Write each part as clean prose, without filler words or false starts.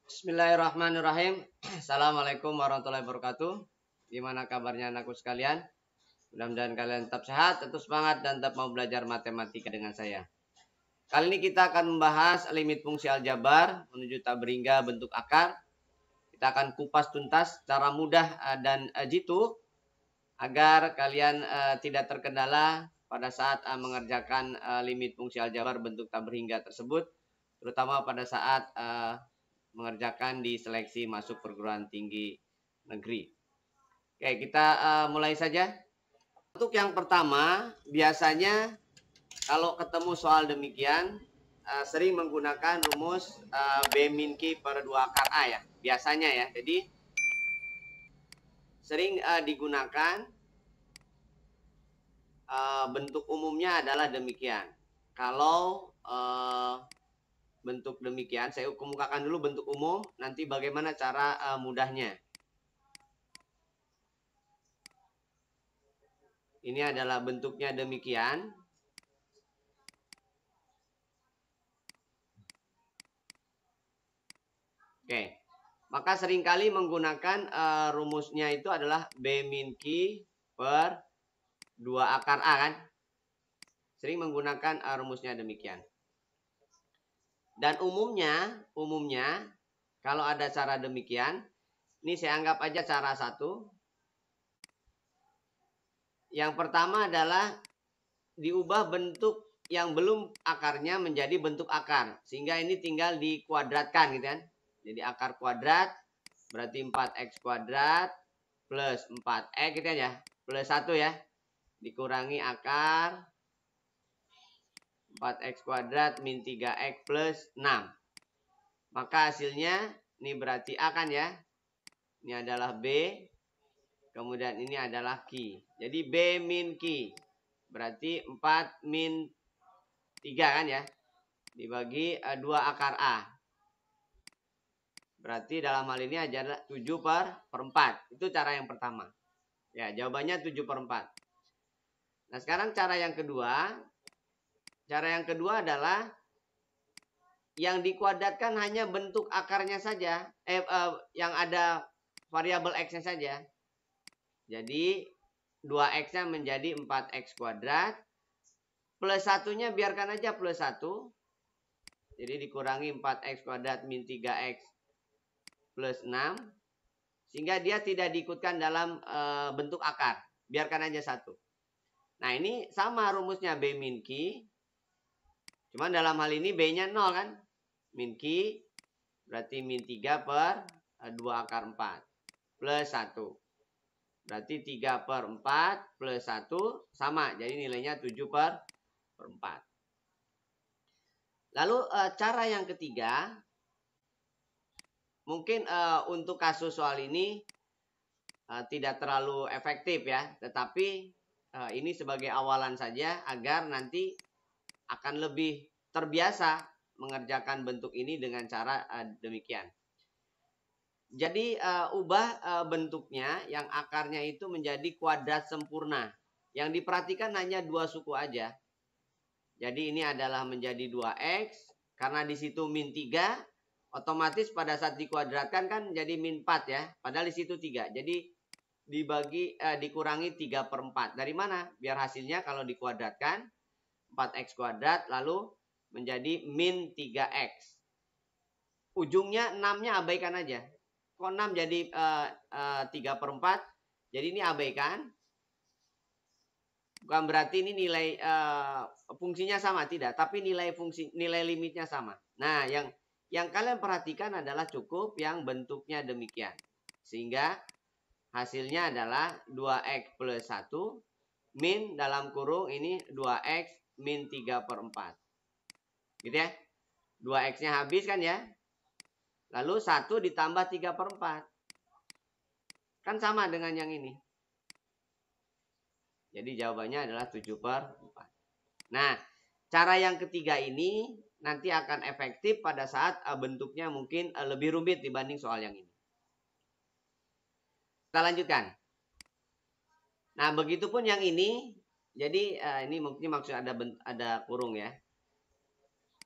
Bismillahirrahmanirrahim. Assalamualaikum warahmatullahi wabarakatuh. Gimana kabarnya anakku sekalian? Mudah-mudahan kalian tetap sehat, tetap semangat, dan tetap mau belajar matematika dengan saya. Kali ini kita akan membahas limit fungsi aljabar menuju tak berhingga bentuk akar. Kita akan kupas tuntas secara mudah dan jitu agar kalian tidak terkendala pada saat mengerjakan limit fungsi aljabar bentuk tak berhingga tersebut, terutama pada saat mengerjakan di seleksi masuk perguruan tinggi negeri. Oke, kita mulai saja. Untuk yang pertama, biasanya kalau ketemu soal demikian, sering menggunakan rumus B min Q per 2 akar A ya. Biasanya ya, jadi sering digunakan bentuk umumnya adalah demikian. Kalau bentuk demikian, saya kemukakan dulu bentuk umum, nanti bagaimana cara mudahnya. Ini adalah bentuknya demikian. Oke, maka seringkali menggunakan rumusnya itu adalah B min Q per 2 akar A kan. Sering menggunakan rumusnya demikian. Dan umumnya kalau ada cara demikian, ini saya anggap aja cara satu. Yang pertama adalah diubah bentuk yang belum akarnya menjadi bentuk akar. Sehingga ini tinggal dikuadratkan gitu kan. Jadi akar kuadrat berarti 4x kuadrat plus 4x gitu ya. Plus 1 ya. Dikurangi akar 4x kuadrat min 3x plus 6. Maka hasilnya ini berarti A kan ya. Ini adalah B. Kemudian ini adalah Q. Jadi B min Q. Berarti 4 min 3 kan ya. Dibagi 2 akar A. Berarti dalam hal ini adalah 7 per 4. Itu cara yang pertama. Ya, jawabannya 7 per 4. Nah, sekarang cara yang kedua. Cara yang kedua adalah yang dikuadratkan hanya bentuk akarnya saja. Yang ada variabel X-nya saja. Jadi 2X-nya menjadi 4X kuadrat. Plus 1-nya biarkan aja plus 1. Jadi dikurangi 4X kuadrat min 3X plus 6. Sehingga dia tidak diikutkan dalam bentuk akar. Biarkan aja 1. Nah, ini sama rumusnya B min Q. Cuman dalam hal ini B-nya 0 kan. Min Q berarti min 3 per 2 akar 4. Plus 1. Berarti 3 per 4 plus 1 sama. Jadi nilainya 7 per 4. Lalu cara yang ketiga. Mungkin untuk kasus soal ini tidak terlalu efektif ya. Tetapi ini sebagai awalan saja agar nanti akan lebih terbiasa mengerjakan bentuk ini dengan cara demikian. Jadi ubah bentuknya yang akarnya itu menjadi kuadrat sempurna. Yang diperhatikan hanya 2 suku aja. Jadi ini adalah menjadi 2x. Karena di situ min 3. Otomatis pada saat dikuadratkan kan jadi min 4 ya. Padahal di situ 3. Jadi dikurangi 3 per 4. Dari mana? Biar hasilnya kalau dikuadratkan 4x kuadrat lalu menjadi min 3x. Ujungnya 6-nya abaikan aja. Kok 6 jadi 3 per 4? Jadi ini abaikan. Bukan berarti ini nilai fungsinya sama, tidak. Tapi nilai limitnya sama. Nah, yang kalian perhatikan adalah cukup yang bentuknya demikian. Sehingga hasilnya adalah 2x plus 1 min dalam kurung ini 2x min 3 per 4. Gitu ya. 2x-nya habis kan ya. Lalu 1 ditambah 3 per 4. Kan sama dengan yang ini. Jadi jawabannya adalah 7 per 4. Nah, cara yang ketiga ini nanti akan efektif pada saat bentuknya mungkin lebih rumit dibanding soal yang ini. Kita lanjutkan. Nah, begitupun yang ini. Jadi ini mungkin maksud ada kurung ya.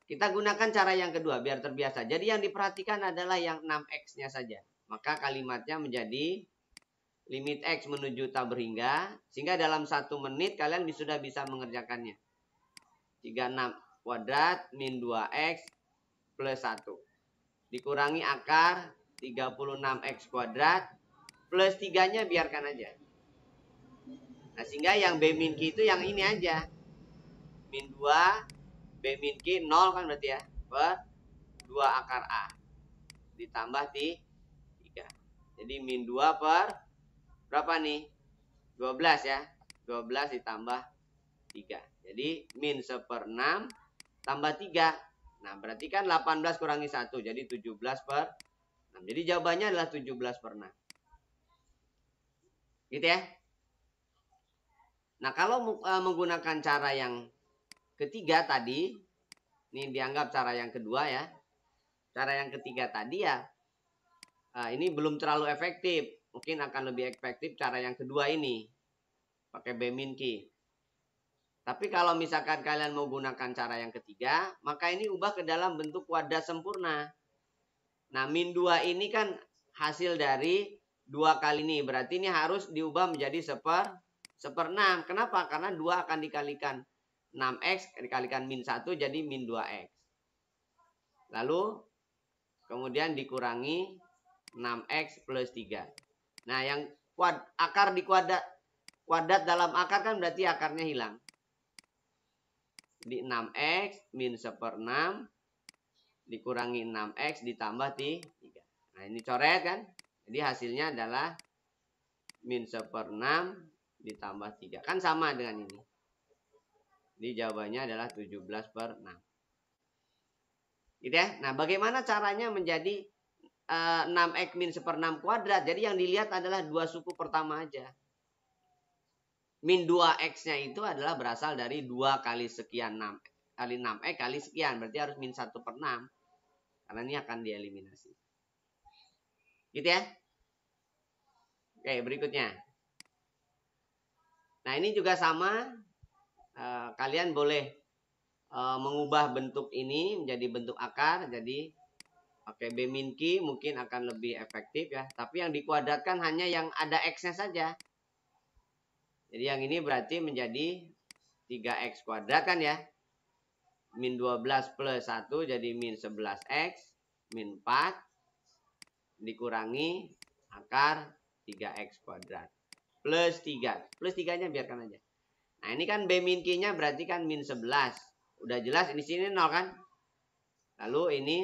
Kita gunakan cara yang kedua biar terbiasa. Jadi yang diperhatikan adalah yang 6x-nya saja. Maka kalimatnya menjadi limit x menuju tak berhingga. Sehingga dalam 1 menit kalian sudah bisa mengerjakannya. 36 kuadrat min 2x plus 1. Dikurangi akar 36x kuadrat plus 3-nya biarkan aja. Nah, sehingga yang B min Q itu yang ini aja. Min 2, B min Q 0 kan berarti ya. Per 2 akar A. Ditambah 3. Jadi min 2 per berapa nih? 12 ya. 12 ditambah 3. Jadi min 1/6 tambah 3. Nah, berarti kan 18 kurangi 1. Jadi 17 per 6. Jadi jawabannya adalah 17 per 6. Gitu ya. Nah, kalau menggunakan cara yang ketiga tadi, ini dianggap cara yang kedua ya. Cara yang ketiga tadi ya, ini belum terlalu efektif. Mungkin akan lebih efektif cara yang kedua ini. Pakai B min Q. Tapi kalau misalkan kalian mau gunakan cara yang ketiga, maka ini ubah ke dalam bentuk kuadrat sempurna. Nah, min 2 ini kan hasil dari 2 kali ini. Berarti ini harus diubah menjadi 1/6. Kenapa? Karena 2 akan dikalikan 6x dikalikan min 1 jadi min 2x. Lalu kemudian dikurangi 6x plus 3. Nah, yang akar di kuadrat dalam akar kan berarti akarnya hilang. Jadi 6x min 1/6 dikurangi 6x ditambah 3. Nah, ini coret kan. Jadi hasilnya adalah min 1/6 ditambah 3. Kan sama dengan ini. Jadi jawabannya adalah 17 per 6. Gitu ya. Nah, bagaimana caranya menjadi 6x min 1/6 kuadrat? Jadi yang dilihat adalah dua suku pertama aja. Min 2x-nya itu adalah berasal dari 2 kali sekian 6 kali 6x kali sekian. Berarti harus min 1/6. Karena ini akan dieliminasi. Gitu ya. Oke, berikutnya. Nah, ini juga sama. Kalian boleh mengubah bentuk ini menjadi bentuk akar. Jadi pakai B min Q mungkin akan lebih efektif ya. Tapi yang dikuadratkan hanya yang ada X-nya saja. Jadi yang ini berarti menjadi 3x kuadrat kan ya. Min 12 plus 1 jadi min 11x. Min 4 dikurangi akar 3x kuadrat. Plus 3. Plus 3-nya biarkan aja. Nah, ini kan B min Q-nya berarti kan min 11. Udah jelas ini sini 0 kan. Lalu ini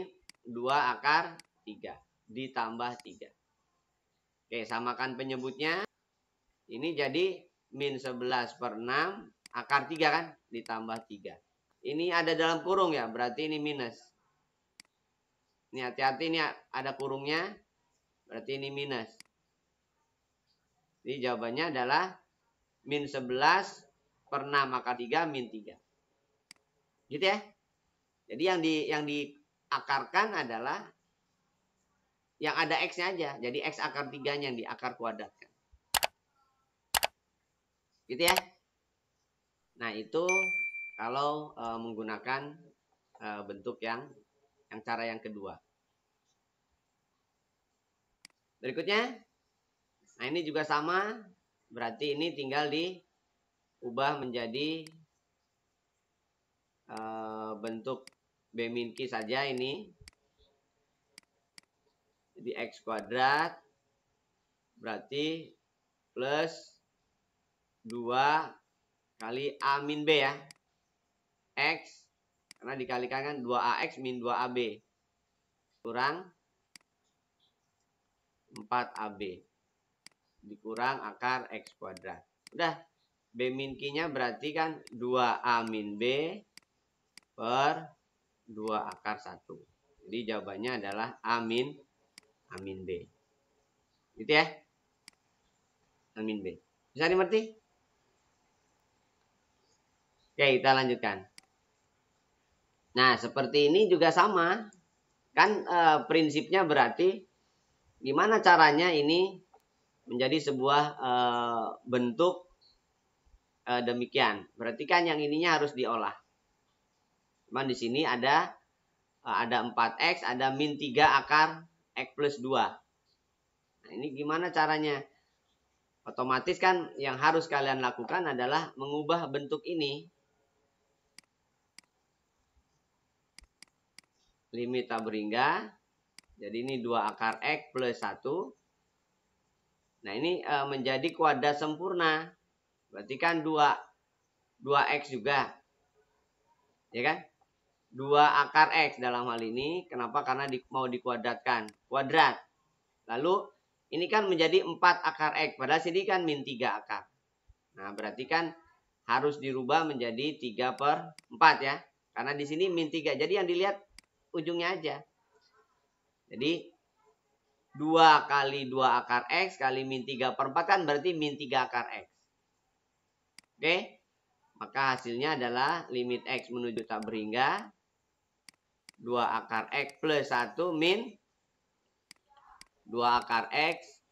2 akar 3 ditambah 3. Oke, samakan penyebutnya. Ini jadi min 11/6 akar 3 kan ditambah 3. Ini ada dalam kurung ya, berarti ini minus. Ini hati-hati, ini ada kurungnya, berarti ini minus. Jadi jawabannya adalah min 11/6 akar 3 min 3. Gitu ya. Jadi yang diakarkan adalah yang ada X-nya aja. Jadi X akar 3-nya yang diakar kuadratkan. Gitu ya. Nah, itu kalau menggunakan bentuk yang cara yang kedua. Berikutnya. Nah, ini juga sama. Berarti ini tinggal diubah menjadi bentuk B min Q saja ini. Jadi X kuadrat berarti plus 2 kali A min B ya. X karena dikalikan kan 2AX min 2AB kurang 4AB dikurang akar X kuadrat. Udah, B min Q-nya berarti kan 2A min B per 2 akar 1. Jadi jawabannya adalah A min B. Gitu ya. A min B. Bisa dimengerti? Oke, kita lanjutkan. Nah, seperti ini juga sama. Kan prinsipnya berarti gimana caranya ini menjadi sebuah bentuk demikian. Berarti kan yang ininya harus diolah. Cuman di sini ada 4x, ada min 3 akar x plus 2. Nah, ini gimana caranya? Otomatis kan yang harus kalian lakukan adalah mengubah bentuk ini. Limit tak berhingga. Jadi ini 2 akar x plus 1. Nah, ini menjadi kuadrat sempurna. Berarti kan 2x juga. Ya kan? 2 akar x dalam hal ini. Kenapa? Karena mau dikuadratkan. Kuadrat. Lalu ini kan menjadi 4 akar x. Padahal sini kan min 3 akar. Nah, berarti kan harus dirubah menjadi 3/4 ya. Karena di sini min 3. Jadi yang dilihat ujungnya aja. Jadi 2 kali 2 akar x kali min 3/4 kan berarti min 3 akar x. Oke. Maka hasilnya adalah limit x menuju tak berhingga 2 akar x plus 1 min 2 akar x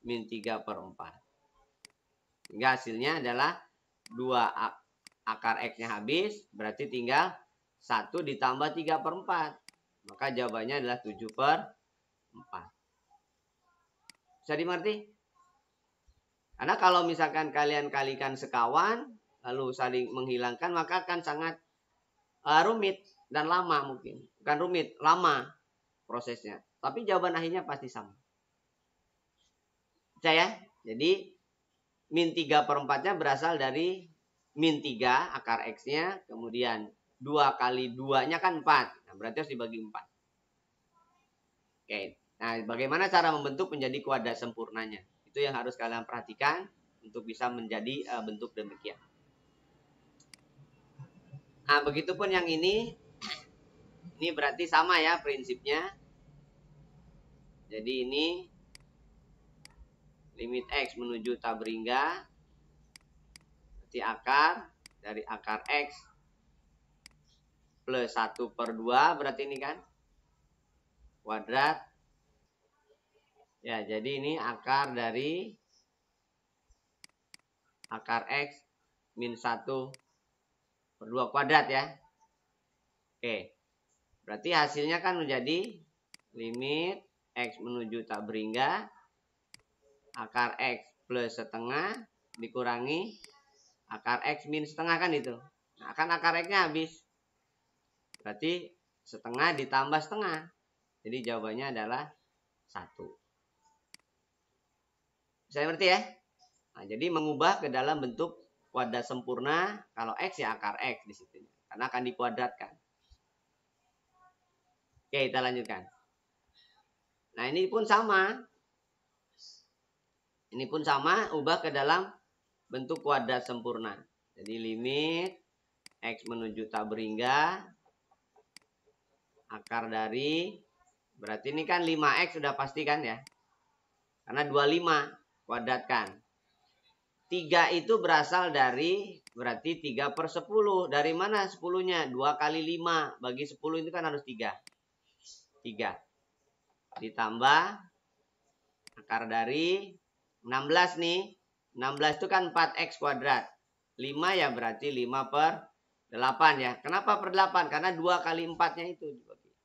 min 3/4. Sehingga hasilnya adalah 2 akar x-nya habis. Berarti tinggal 1 ditambah 3/4. Maka jawabannya adalah 7/4. Bisa dimengerti? Karena kalau misalkan kalian kalikan sekawan lalu saling menghilangkan, maka akan sangat rumit dan lama mungkin. Bukan rumit, lama prosesnya. Tapi jawaban akhirnya pasti sama. Percaya? Jadi min 3/4-nya berasal dari min 3 akar x-nya. Kemudian 2 kali 2-nya kan 4. Nah, berarti harus dibagi 4. Oke. Nah, bagaimana cara membentuk menjadi kuadrat sempurnanya? Itu yang harus kalian perhatikan untuk bisa menjadi bentuk demikian. Nah, begitupun yang ini berarti sama ya prinsipnya. Jadi ini limit x menuju tak berhingga. Berarti akar dari akar x plus 1/2 berarti ini kan kuadrat. Ya, jadi ini akar dari akar x min 1/2 kuadrat ya. Oke. Berarti hasilnya kan menjadi limit x menuju tak berhingga akar x plus setengah dikurangi akar x min setengah kan itu. Nah, kan akar x-nya habis. Berarti setengah ditambah setengah. Jadi jawabannya adalah 1. Bisa ngerti ya? Nah, jadi mengubah ke dalam bentuk kuadrat sempurna. Kalau x ya akar x di situ. Karena akan dikuadratkan. Oke, kita lanjutkan. Nah, ini pun sama. Ini pun sama, ubah ke dalam bentuk kuadrat sempurna. Jadi limit x menuju tak berhingga akar dari, berarti ini kan 5x sudah pasti kan ya. Karena 25 kuadratkan. 3 itu berasal dari, berarti 3/10. Dari mana 10-nya? 2 kali 5 bagi 10 itu kan harus 3. 3. Ditambah akar dari 16 nih. 16 itu kan 4x kuadrat. 5 ya berarti 5/8 ya. Kenapa per 8? Karena 2 kali 4-nya itu.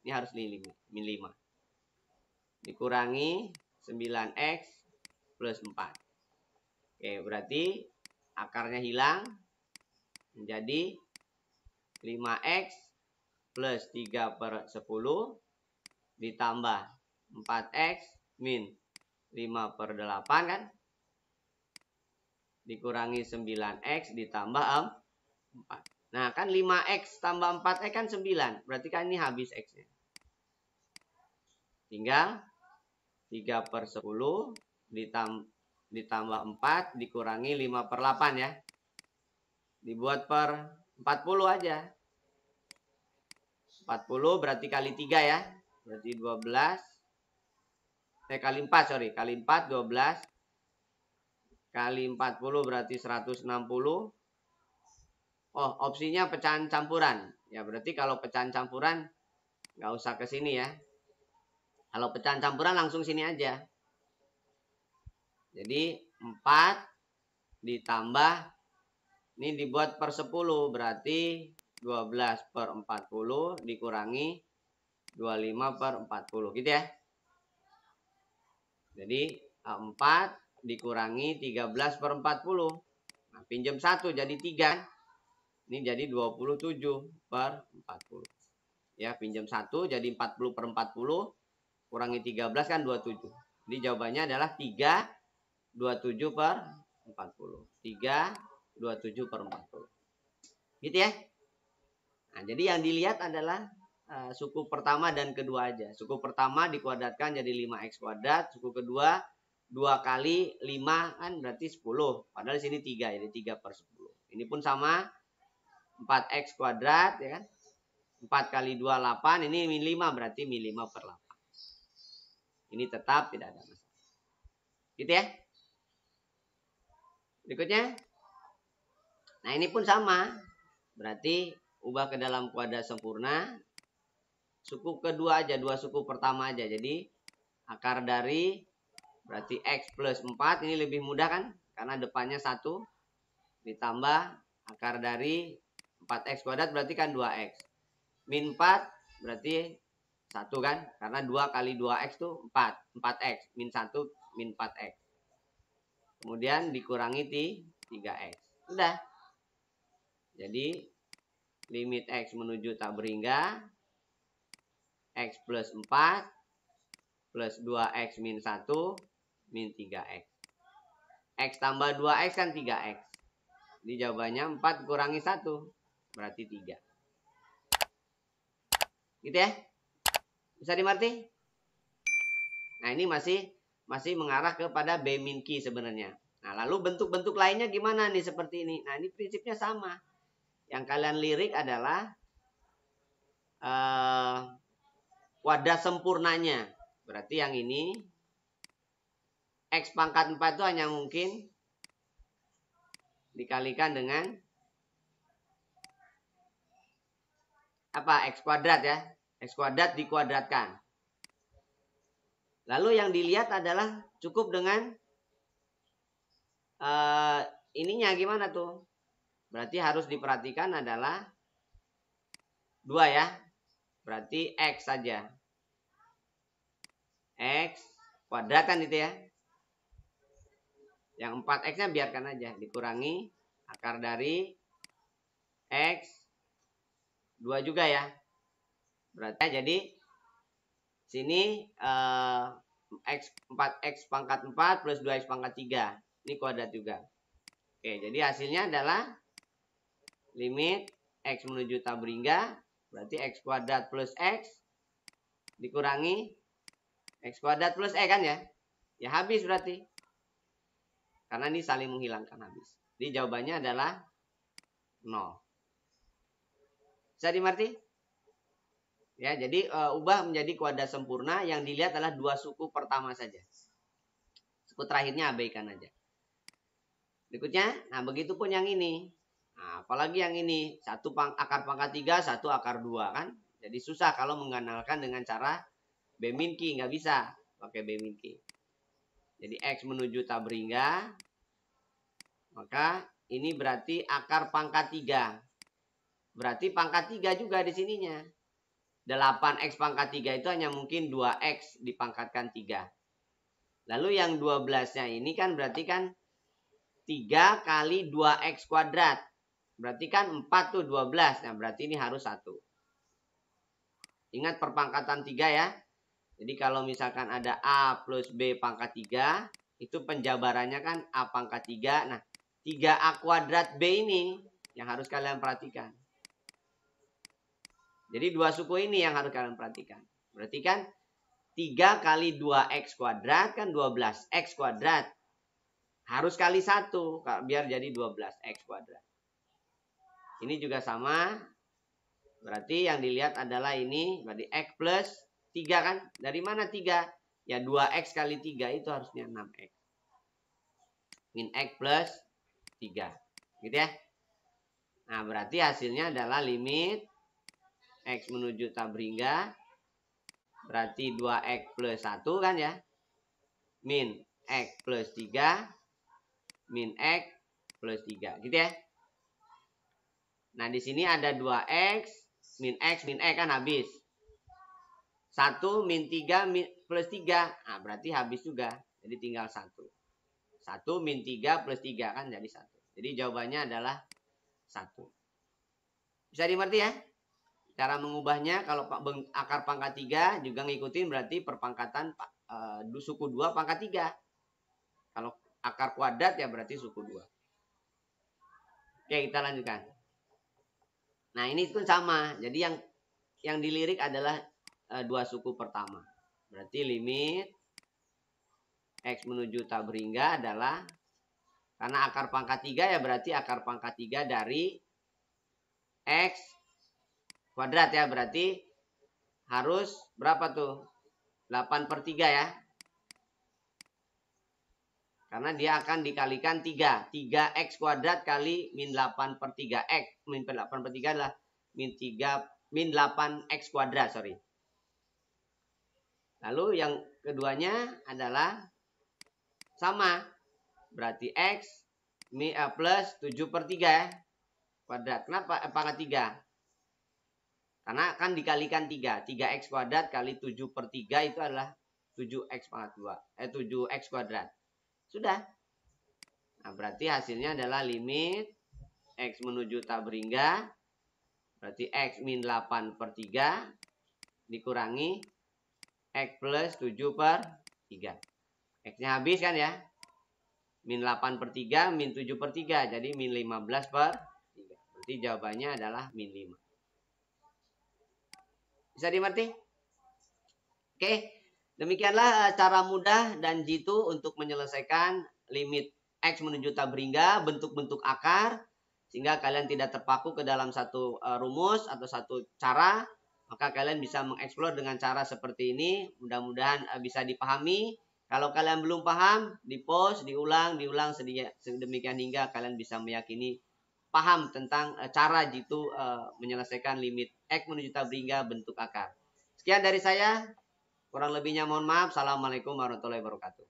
Ini harus min 5. Dikurangi 9x plus 4. Oke, berarti akarnya hilang. Menjadi 5x plus 3/10 ditambah 4x min 5/8 kan. Dikurangi 9x ditambah 4. Nah, kan 5x tambah 4x kan 9. Berarti kan ini habis x-nya. Tinggal 3/10 ditambah 4 dikurangi 5/8 ya. Dibuat per 40 aja. 40 berarti kali 3 ya. Berarti 12. Kali 4 sorry. Kali 4 12. Kali 40 berarti 160. Oh, opsinya pecahan campuran. Ya, berarti kalau pecahan campuran nggak usah ke sini ya. Kalau pecahan campuran langsung sini aja. Jadi 4 ditambah, ini dibuat per 10. Berarti 12/40 dikurangi 25/40 gitu ya. Jadi 4 dikurangi 13/40. Nah, pinjam 1 jadi 3. Ini jadi 27/40. Ya, pinjam 1 jadi 40/40 kurangi 13 kan 27. Jadi jawabannya adalah 3 27/40. 3 27/40. Gitu ya. Nah, jadi yang dilihat adalah suku pertama dan kedua aja. Suku pertama dikuadratkan jadi 5x kuadrat. Suku kedua 2 kali 5 kan berarti 10. Padahal di sini 3, jadi 3/10. Ini pun sama 4x kuadrat ya kan. 4 kali 2 8, ini min 5 berarti min 5/8. Ini tetap tidak ada masalah. Gitu ya. Berikutnya. Nah, ini pun sama. Berarti ubah ke dalam kuadrat sempurna. Suku kedua aja, 2 suku pertama aja. Jadi akar dari berarti x plus 4. Ini lebih mudah kan? Karena depannya 1. Ditambah akar dari 4x kuadrat berarti kan 2x. Min 4 berarti 1 kan? Karena 2 kali 2x itu 4. 4x. Min 1 min 4x. Kemudian dikurangi 3x. Udah. Jadi limit x menuju tak berhingga. X plus 4 plus 2x min 1 min 3x. X tambah 2x kan 3x. Jadi jawabannya 4 kurangi 1 berarti 3. Gitu ya. Bisa dimengerti? Nah, ini masih mengarah kepada B min Q sebenarnya. Nah, lalu bentuk-bentuk lainnya gimana nih seperti ini? Nah, ini prinsipnya sama. Yang kalian lirik adalah kuadrat sempurnanya. Berarti yang ini X pangkat 4 itu hanya mungkin dikalikan dengan apa? X kuadrat ya. X kuadrat dikuadratkan. Lalu yang dilihat adalah cukup dengan ininya gimana tuh? Berarti harus diperhatikan adalah 2 ya. Berarti X saja. X kuadrat kan itu ya. Yang 4X-nya biarkan aja. Dikurangi akar dari X 2 juga ya. Berarti jadi sini X 4X pangkat 4 plus 2X pangkat 3. Ini kuadrat juga. Oke, jadi hasilnya adalah limit X menuju tak berhingga. Berarti X kuadrat plus X dikurangi X kuadrat plus E kan ya. Ya habis berarti. Karena ini saling menghilangkan habis. Jadi jawabannya adalah 0. Bisa dimengerti? Ya, jadi ubah menjadi kuadrat sempurna. Yang dilihat adalah 2 suku pertama saja. Suku terakhirnya abaikan aja. Berikutnya, nah begitu pun yang ini. Nah, apalagi yang ini, 1 akar pangkat 3, 1 akar 2 kan. Jadi susah kalau mengandalkan dengan cara B min Q, nggak bisa pakai B min Q. Jadi X menuju tak berhingga. Maka ini berarti akar pangkat 3. Berarti pangkat 3 juga di sininya. 8X pangkat 3 itu hanya mungkin 2X dipangkatkan 3. Lalu yang 12-nya ini kan berarti kan 3 kali 2X kuadrat. Berarti kan 4 tuh 12. Nah, berarti ini harus 1. Ingat perpangkatan 3 ya. Jadi kalau misalkan ada A plus B pangkat 3. Itu penjabarannya kan A pangkat 3. Nah, 3A kuadrat B ini yang harus kalian perhatikan. Jadi 2 suku ini yang harus kalian perhatikan. Berarti kan 3 kali 2X kuadrat kan 12X kuadrat. Harus kali 1 biar jadi 12X kuadrat. Ini juga sama. Berarti yang dilihat adalah ini. Berarti X plus 3 kan. Dari mana 3? Ya 2X kali 3 itu harusnya 6X. Min X plus 3. Gitu ya. Nah berarti hasilnya adalah limit X menuju tak berhingga. Berarti 2X plus 1 kan ya. Min X plus 3. Min X plus 3. Gitu ya. Nah, di sini ada 2x, min X kan habis. 1 min 3 plus 3. Nah, berarti habis juga. Jadi tinggal 1. 1 min 3 plus 3 kan jadi 1. Jadi jawabannya adalah 1. Bisa dimengerti ya? Cara mengubahnya kalau akar pangkat 3 juga ngikutin berarti perpangkatan suku 2 pangkat 3. Kalau akar kuadrat ya berarti suku 2. Oke, kita lanjutkan. Nah, ini pun sama. Jadi yang dilirik adalah dua suku pertama. Berarti limit X menuju tak berhingga adalah, karena akar pangkat 3 ya berarti akar pangkat 3 dari X kuadrat ya. Berarti harus berapa tuh? 8/3 ya. Karena dia akan dikalikan 3. 3X kuadrat kali min 8/3X. Min 8/3 adalah min 8X kuadrat, sorry. Lalu yang keduanya adalah sama. Berarti X plus 7/3 ya. Kuadrat. Kenapa pangkat 3? Karena kan dikalikan 3. 3X kuadrat kali 7/3 itu adalah 7X pangkat 2. 7X kuadrat. Sudah. Nah, berarti hasilnya adalah limit X menuju tak berhingga. Berarti X min 8/3 dikurangi X plus 7/3. X-nya habis kan ya. Min 8/3 min 7/3. Jadi min 15/3. Berarti jawabannya adalah min 5. Bisa dimengerti? Oke. Demikianlah cara mudah dan jitu untuk menyelesaikan limit X menuju tak berhingga, bentuk-bentuk akar, sehingga kalian tidak terpaku ke dalam satu rumus atau satu cara. Maka kalian bisa mengeksplor dengan cara seperti ini. Mudah-mudahan bisa dipahami. Kalau kalian belum paham, di-pause, diulang sedemikian hingga kalian bisa meyakini paham tentang cara jitu menyelesaikan limit X menuju tak berhingga bentuk akar. Sekian dari saya. Kurang lebihnya mohon maaf. Assalamualaikum warahmatullahi wabarakatuh.